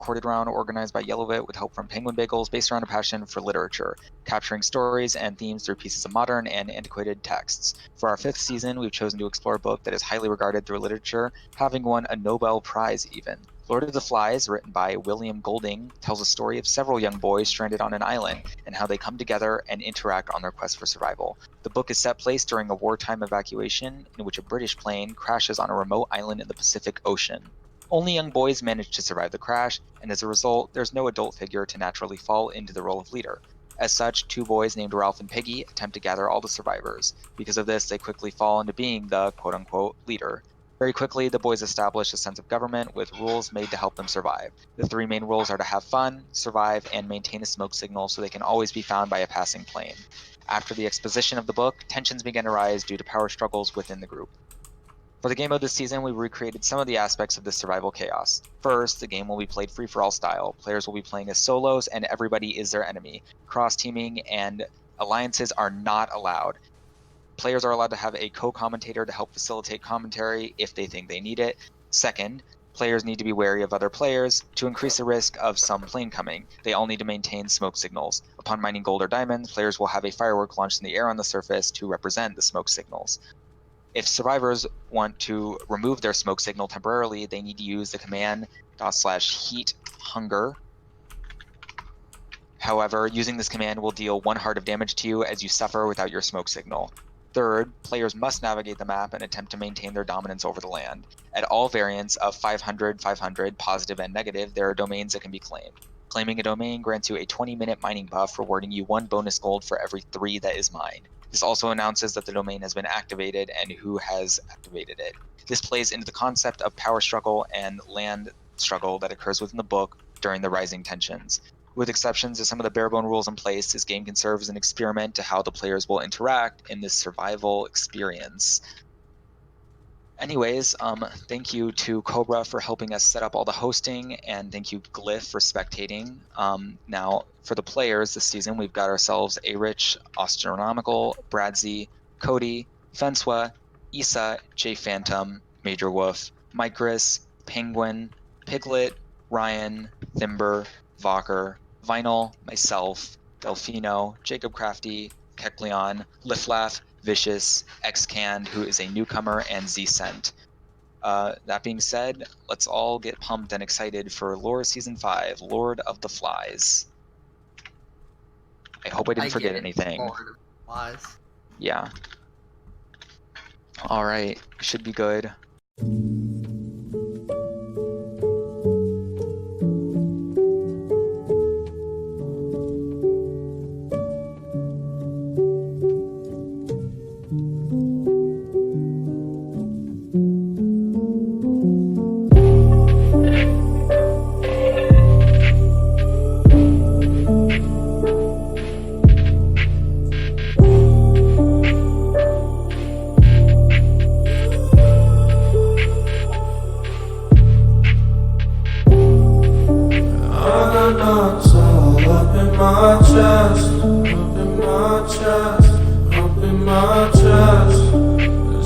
Recorded Round, organized by Yellowbit with help from Penguin Bagels, based around a passion for literature, capturing stories and themes through pieces of modern and antiquated texts. For our 5th season, we've chosen to explore a book that is highly regarded through literature, having won a Nobel Prize even. Lord of the Flies, written by William Golding, tells a story of several young boys stranded on an island and how they come together and interact on their quest for survival. The book is set place during a wartime evacuation in which a British plane crashes on a remote island in the Pacific Ocean. Only young boys manage to survive the crash, and as a result, there's no adult figure to naturally fall into the role of leader. As such, 2 boys named Ralph and Piggy attempt to gather all the survivors. Because of this, they quickly fall into being the quote-unquote leader. Very quickly, the boys establish a sense of government with rules made to help them survive. The 3 main rules are to have fun, survive, and maintain a smoke signal so they can always be found by a passing plane. After the exposition of the book, tensions begin to rise due to power struggles within the group. For the game mode this season, we recreated some of the aspects of this survival chaos. First, the game will be played free-for-all style. Players will be playing as solos, and everybody is their enemy. Cross-teaming and alliances are not allowed. Players are allowed to have a co-commentator to help facilitate commentary if they think they need it. Second, players need to be wary of other players. To increase the risk of some plane coming, they all need to maintain smoke signals. Upon mining gold or diamonds, players will have a firework launched in the air on the surface to represent the smoke signals. If survivors want to remove their smoke signal temporarily, they need to use the command /heat hunger. However, using this command will deal 1 heart of damage to you as you suffer without your smoke signal. Third, players must navigate the map and attempt to maintain their dominance over the land. At all variants of 500, 500, positive and negative, there are domains that can be claimed. Claiming a domain grants you a 20-minute mining buff, rewarding you 1 bonus gold for every 3 that is mined. This also announces that the domain has been activated and who has activated it. This plays into the concept of power struggle and land struggle that occurs within the book during the rising tensions. With exceptions to some of the bare-bone rules in place, this game can serve as an experiment to how the players will interact in this survival experience. Anyways, thank you to Cobra for helping us set up all the hosting, and thank you Glyph for spectating. Now, for the players this season, we've got ourselves A-Rich, Astronomical, Bradzy, Cody, Fenswa, Issa, J Phantom, Major Wolf, Micris, Penguin, Piglet, Ryan, Thimber, Vocker, Vinyl, myself, Delfino, Jacob Crafty, Kekleon, Liflaff, Vicious, Xcanned, who is a newcomer, and Z-Cent. That being said, let's all get pumped and excited for Lore Season 5, Lord of the Flies. I hope I didn't forget anything. Lord of the Flies. Yeah. Alright, should be good.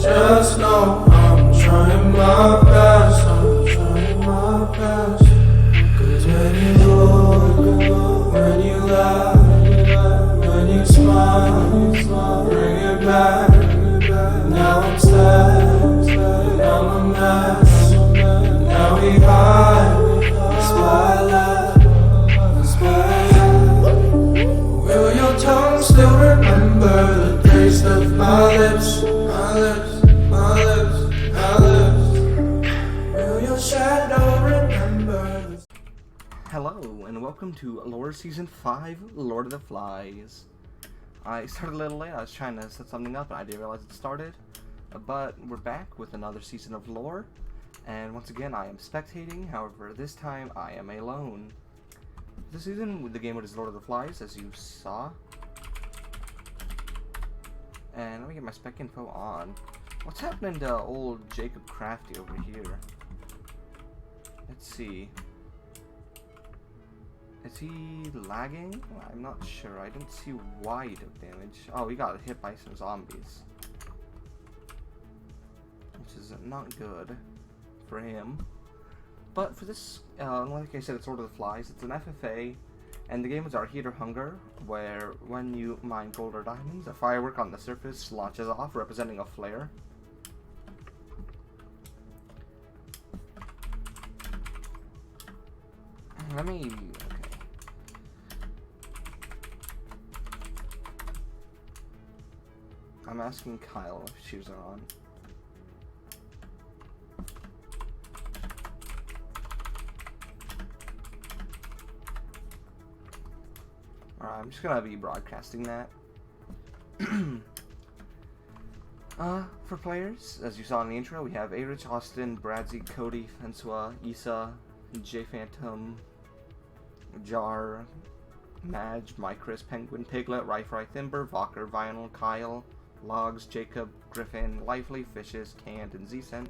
Just know I'm trying my best, I'm trying my best. Cause when you look, when you laugh, when you smile, bring it back. Now I'm sad, now I'm a mess. Now we hide, that's why I laugh, that's why I laugh. Will your tongue still remember the taste of my lips? Hello, and welcome to Lore Season 5, Lord of the Flies. I started a little late, I was trying to set something up and I didn't realize it started. But we're back with another season of Lore, and once again I am spectating, however this time I am alone. This season the game mode is Lord of the Flies, as you saw. And let me get my spec info on. What's happening to old Jacob Crafty over here? Let's see. Is he lagging? I'm not sure. I don't see wide of damage. Oh, he got hit by some zombies. Which is not good for him. But for this, like I said, it's Lord of the Flies. It's an FFA, and the games are Heat or Hunger, where when you mine gold or diamonds, a firework on the surface launches off, representing a flare. Let me... okay. I'm asking Kyle if shoes are on. Alright, I'm just gonna be broadcasting that. For players, as you saw in the intro, we have A-Rich, Austin, Bradzy, Cody, Fensua, Issa, J Phantom, Jar, Madge, Micris, Penguin, Piglet, Rifry, Thimber, Valker, Vinyl, Kyle, Logs, Jacob, Griffin, Lively, Fishes, Canned, and Z-Cent.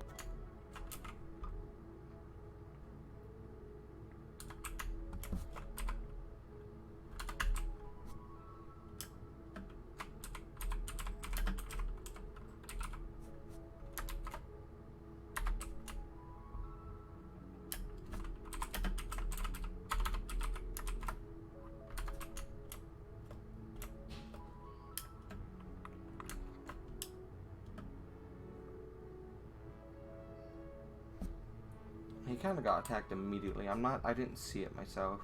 He kind of got attacked immediately. I didn't see it myself.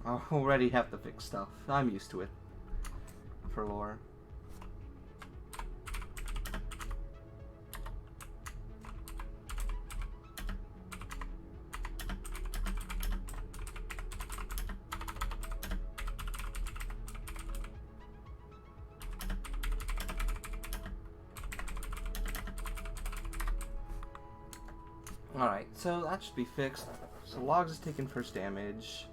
I already have to fix stuff. I'm used to it. For lore. Alright, so that should be fixed. So Logs is taking first damage.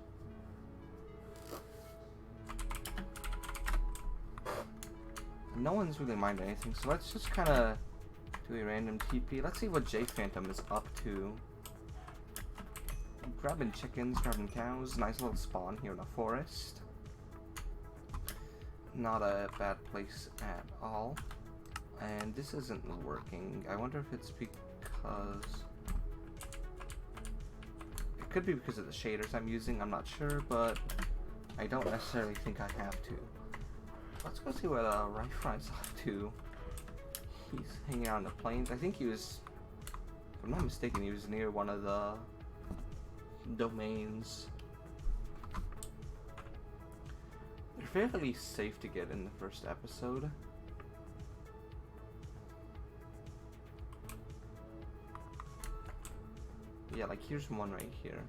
No one's really minded anything, so let's just kind of do a random TP. Let's see what J Phantom is up to. Grabbing chickens, grabbing cows. Nice little spawn here in the forest. Not a bad place at all. And this isn't working. I wonder if it's because... it could be because of the shaders I'm using, I'm not sure, but I don't necessarily think I have to. Let's go see what Rifry's up to. He's hanging out in the plains. I think he was, if I'm not mistaken, he was near one of the domains. They're fairly safe to get in the first episode. Yeah, like here's one right here.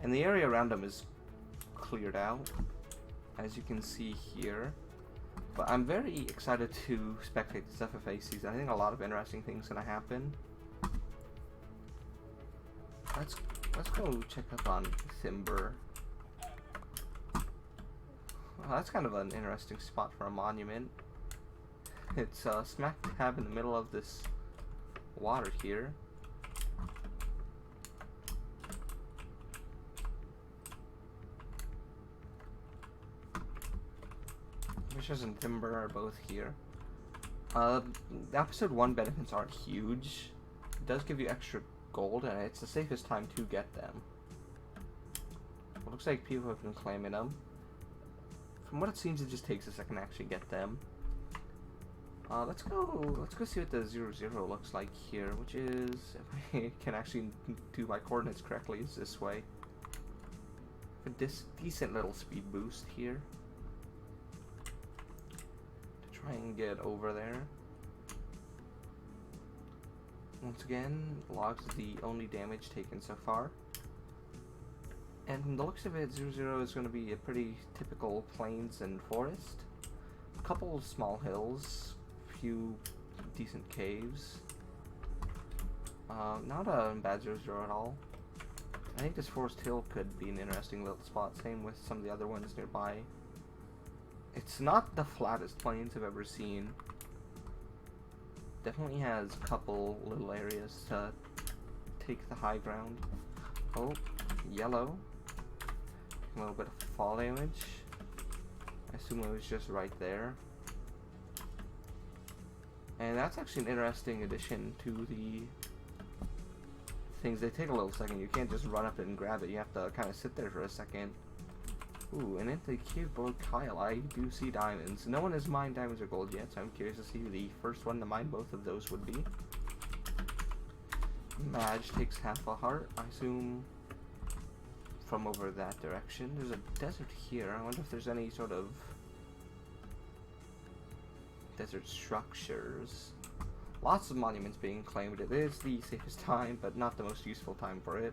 And the area around them is cleared out, as you can see here. But I'm very excited to spectate this FFA season. I think a lot of interesting things gonna happen. Let's go check up on Thimber. Well, that's kind of an interesting spot for a monument. It's smack dab in the middle of this water here. Fishes and Timber are both here. The episode 1 benefits aren't huge. It does give you extra gold, and it's the safest time to get them. It looks like people have been claiming them. From what it seems, it just takes a second to actually get them. Let's go see what the 0-0 looks like here, which is, if I can actually do my coordinates correctly, is this way. A decent little speed boost here. Try and get over there. Once again, Logs is the only damage taken so far. And from the looks of it, 0-0 is going to be a pretty typical plains and forest. A couple of small hills, few decent caves. Not a bad 0-0 at all. I think this Forest Hill could be an interesting little spot, same with some of the other ones nearby. It's not the flattest plains I've ever seen. Definitely has a couple little areas to take the high ground. Oh, yellow. A little bit of fall damage. I assume it was just right there. And that's actually an interesting addition to the things. They take a little second. You can't just run up and grab it. You have to kind of sit there for a second. Ooh, and in the cave below Kyle, I do see diamonds. No one has mined diamonds or gold yet, so I'm curious to see who the first one to mine both of those would be. Madge takes half a heart, I assume, from over that direction. There's a desert here. I wonder if there's any sort of desert structures. Lots of monuments being claimed. It is the safest time, but not the most useful time for it.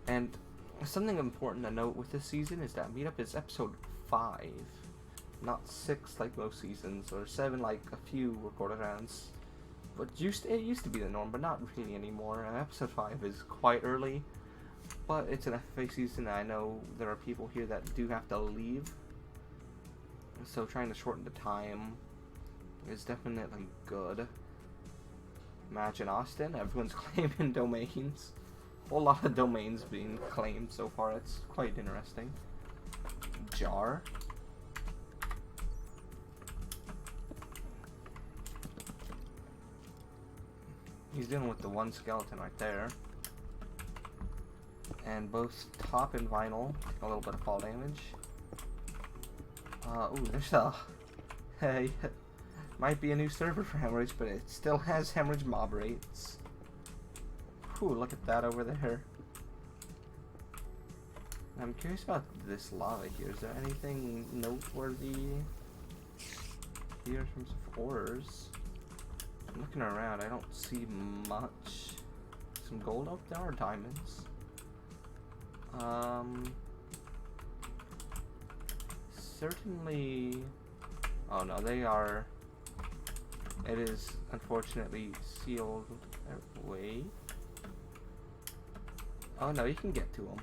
And something important to note with this season is that Meetup is episode 5, not 6 like most seasons, or 7 like a few recorded rounds. But it used to be the norm, but not really anymore. And episode 5 is quite early, but it's an FFA season, and I know there are people here that do have to leave. So trying to shorten the time is definitely good. Imagine Austin, everyone's claiming domains. A whole lot of domains being claimed so far. It's quite interesting. Jar. He's dealing with the one skeleton right there. And both top and vinyl take a little bit of fall damage. Ooh, there's a... Hey, might be a new server for Hemorrhage, but it still has Hemorrhage mob rates. Ooh, look at that over there. I'm curious about this lava here. Is there anything noteworthy here from some ores? I'm looking around. I don't see much. Some gold up there, or diamonds? Certainly. Oh no, they are. It is unfortunately sealed away. Oh no, you can get to him.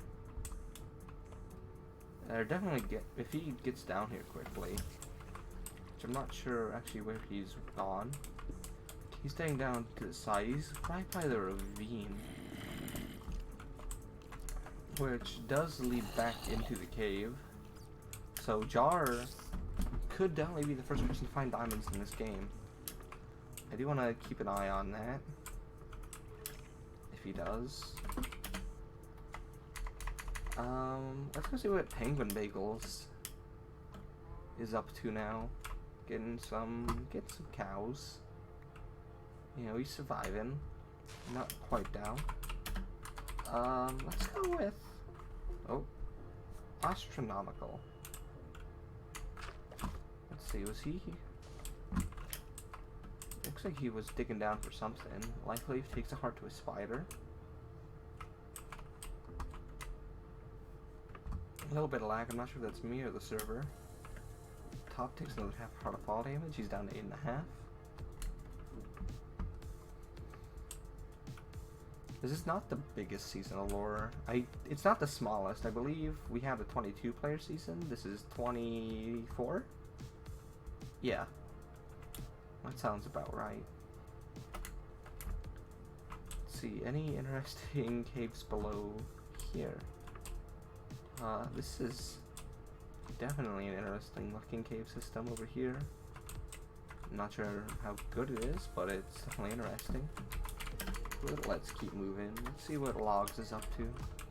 Definitely get if he gets down here quickly. Which I'm not sure actually where he's gone. He's staying down to the side. He's right by the ravine, which does lead back into the cave. So Jar could definitely be the first person to find diamonds in this game. I do want to keep an eye on that. If he does. Let's go see what Penguin Bagels is up to now. Getting some cows. You know, he's surviving. Not quite down. Let's go with... Oh. Astronomical. Let's see, was he... Looks like he was digging down for something. Life Leaf takes a heart to a spider. A little bit of lag, I'm not sure if that's me or the server. Top takes another half heart of fall damage, he's down to 8.5. This is not the biggest season of lore. It's not the smallest. I believe we had a 22 player season. This is 24? Yeah. That sounds about right. Let's see, any interesting caves below here? This is definitely an interesting looking cave system over here. I'm not sure how good it is, but it's definitely interesting. Let's keep moving. Let's see what Logs is up to.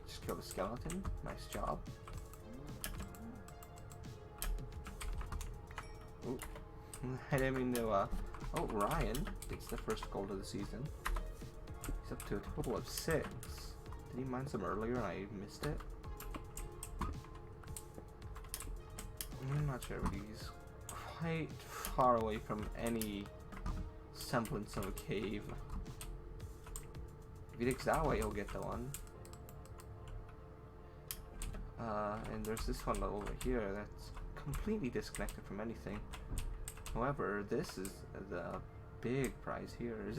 Just killed a skeleton. Nice job. Ooh. I didn't mean to, Oh, Ryan gets the first gold of the season. He's up to a total of 6. Did he mine some earlier and I missed it? I'm not sure, but he's quite far away from any semblance of a cave. If he digs that way, he'll get the one. And there's this one over here that's completely disconnected from anything. However, this is the big prize here. Is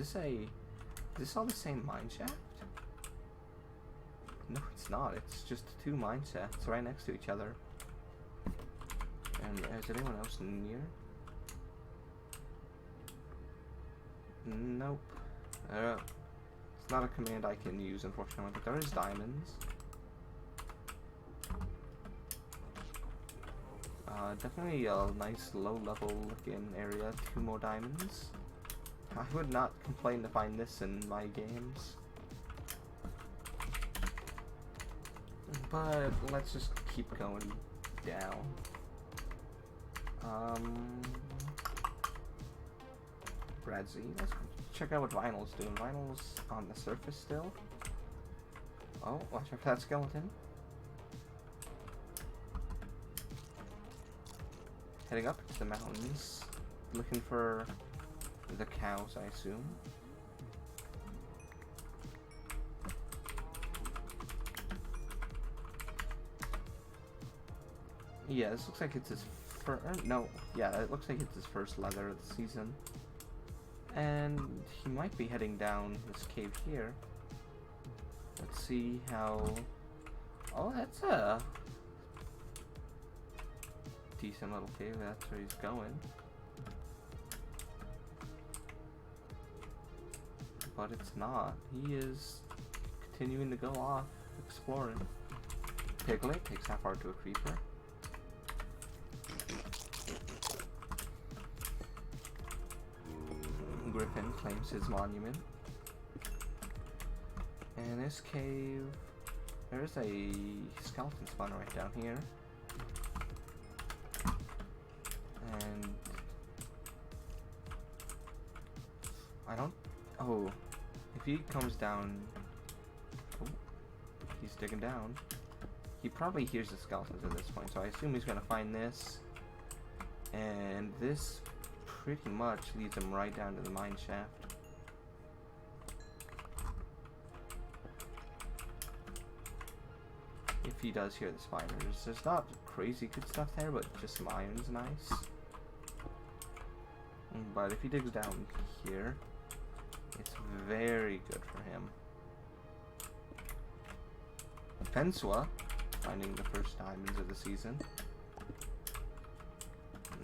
this all the same mine shaft? No, it's not. It's just two mine shafts right next to each other. And is anyone else near? Nope. It's not a command I can use, unfortunately, but there is diamonds. Definitely a nice low-level looking area. 2 more diamonds. I would not complain to find this in my games. But let's just keep going down. Brad Z, let's check out what Vinyl's doing. Vinyl's on the surface still. Oh, watch out for that skeleton. Heading up to the mountains, looking for the cows, I assume. Yeah, this looks like it's his first. No, yeah, it looks like it's his first leather of the season. And he might be heading down this cave here. Let's see how. Oh, that's a decent little cave. That's where he's going. But it's not. He is continuing to go off, exploring. Piglet takes half hour to a creeper. Griffin claims his monument. In this cave, there's a skeleton spawner right down here. And I don't. Oh, if he comes down. Oh, he's digging down. He probably hears the skeletons at this point, so I assume he's gonna find this. And this pretty much leads him right down to the mine shaft. If he does hear the spiders. There's not crazy good stuff there, but just some iron's nice. But if he digs down here, it's very good for him. Pensua, finding the first diamonds of the season.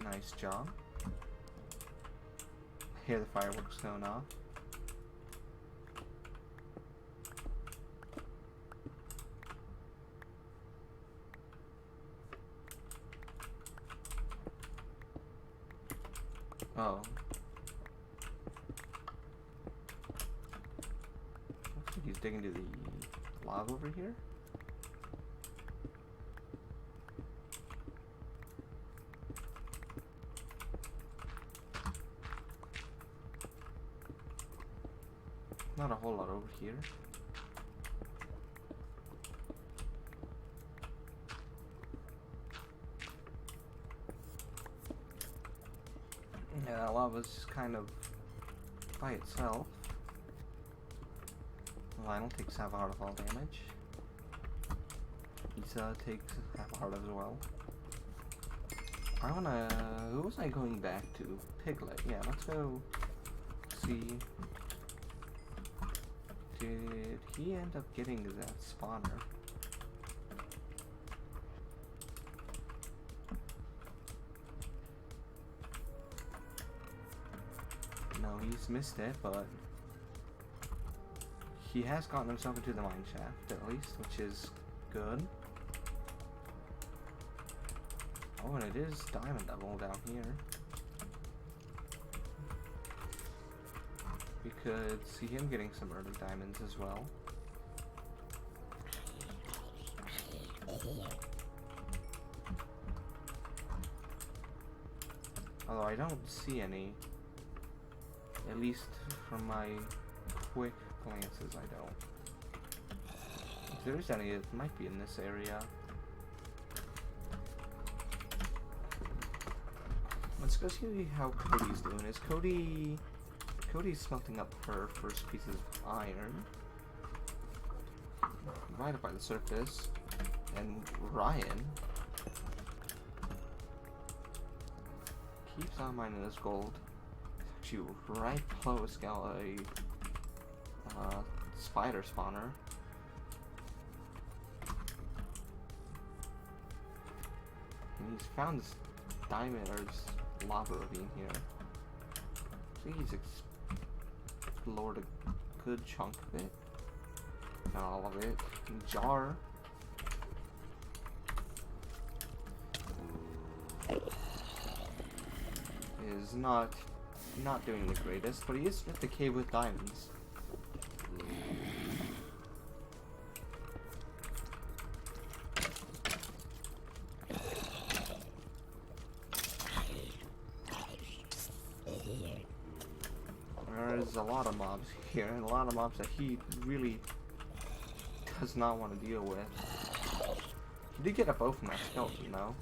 Nice job. Hear the fireworks going off. Oh. Looks like he's digging to the lava over here. Not a whole lot over here. Yeah, that lava's just kind of by itself. Lionel takes half a heart of all damage. Isa takes half a heart as well. I wanna. Who was I going back to? Piglet. Yeah, let's go see. Did he end up getting to that spawner? No, he's missed it, but he has gotten himself into the mine shaft at least, which is good. Oh, and it is diamond level down here. We could see him getting some early diamonds as well. Although I don't see any. At least from my quick glances, I don't. If there's any, it might be in this area. Let's go see how Cody's doing. Is Cody's smelting up her first pieces of iron right up by the surface, and Ryan keeps on mining this gold. Actually, right below a spider spawner. he's found this diamond or this lava ravine here. I think he's explored a good chunk of it. Not all of it. Jar. Is not doing the greatest, but he is at the cave with diamonds. There's a lot of mobs here, and a lot of mobs that he really does not want to deal with. He did get a bow from that skeleton, though.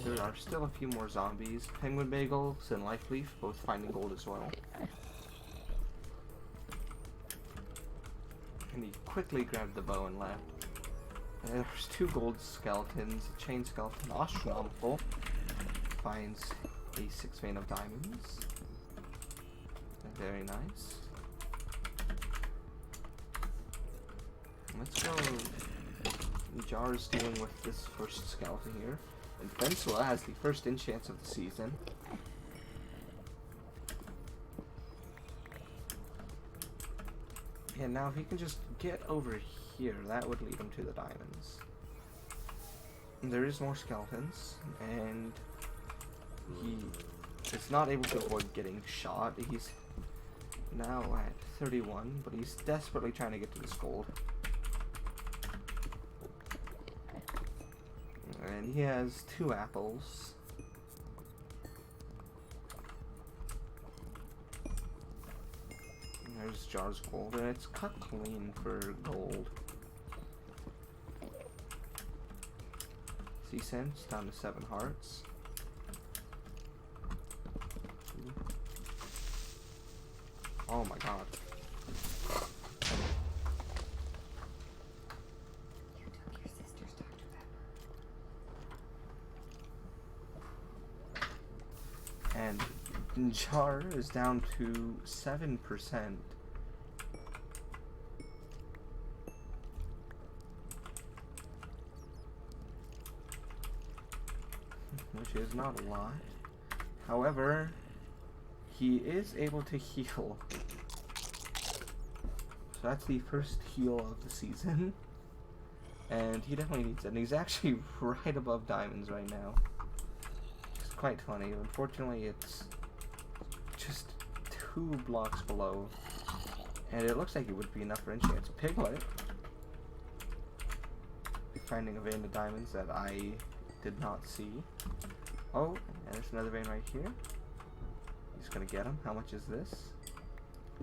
There are still a few more zombies. Penguin bagels and life leaf both finding gold as well. And he quickly grabbed the bow and left. And there's 2 gold skeletons. A chain skeleton, astronomical. Finds a 6 vein of diamonds. Very nice. Let's go. Jar is dealing with this first skeleton here. And Bensua has the first enchant of the season. And now if he can just get over here, that would lead him to the diamonds. And there is more skeletons, and he is not able to avoid getting shot. He's now at 31, but he's desperately trying to get to this gold. And he has 2 apples. And there's Jar's gold, and it's cut clean for gold. C cents down to 7 hearts. Oh my god. And Jar is down to 7%. Which is not a lot. However, he is able to heal. So that's the first heal of the season. And he definitely needs it. And he's actually right above diamonds right now. It's quite funny. Unfortunately, it's just 2 blocks below. And it looks like it would be enough for enchants. Piglet. Finding a vein of diamonds that I did not see. Oh, and there's another vein right here. He's gonna get him. How much is this?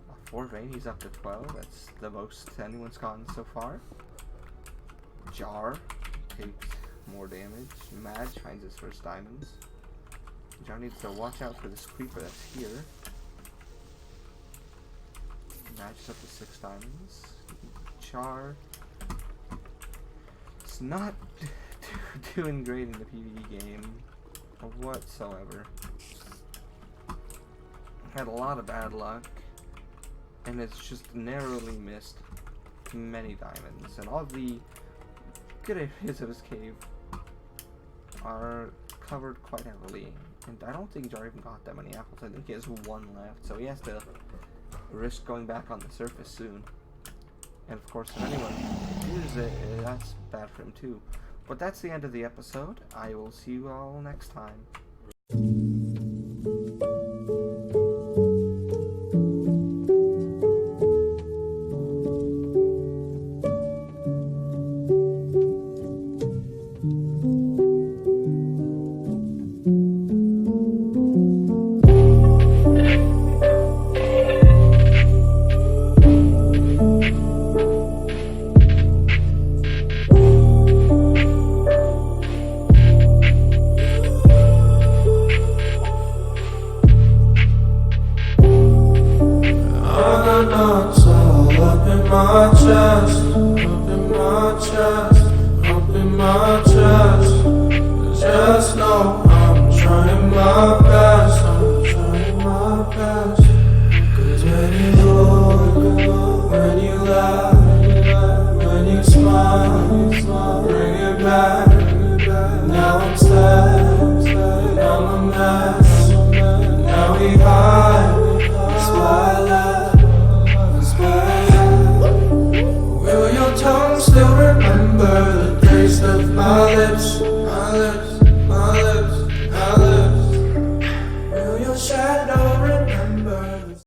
A 4 vein. He's up to 12. That's the most anyone's gotten so far. Jar takes more damage. Madge finds his first diamonds. Jar needs to watch out for this creeper that's here. Madge is up to 6 diamonds. Jar is not doing great in the PvE game whatsoever. Had a lot of bad luck, and it's just narrowly missed many diamonds. And all the good areas of his cave are covered quite heavily. And I don't think Jar even got that many apples. I think he has 1 left, so he has to risk going back on the surface soon. And of course, if anyone hears it, that's bad for him too. But that's the end of the episode. I will see you all next time.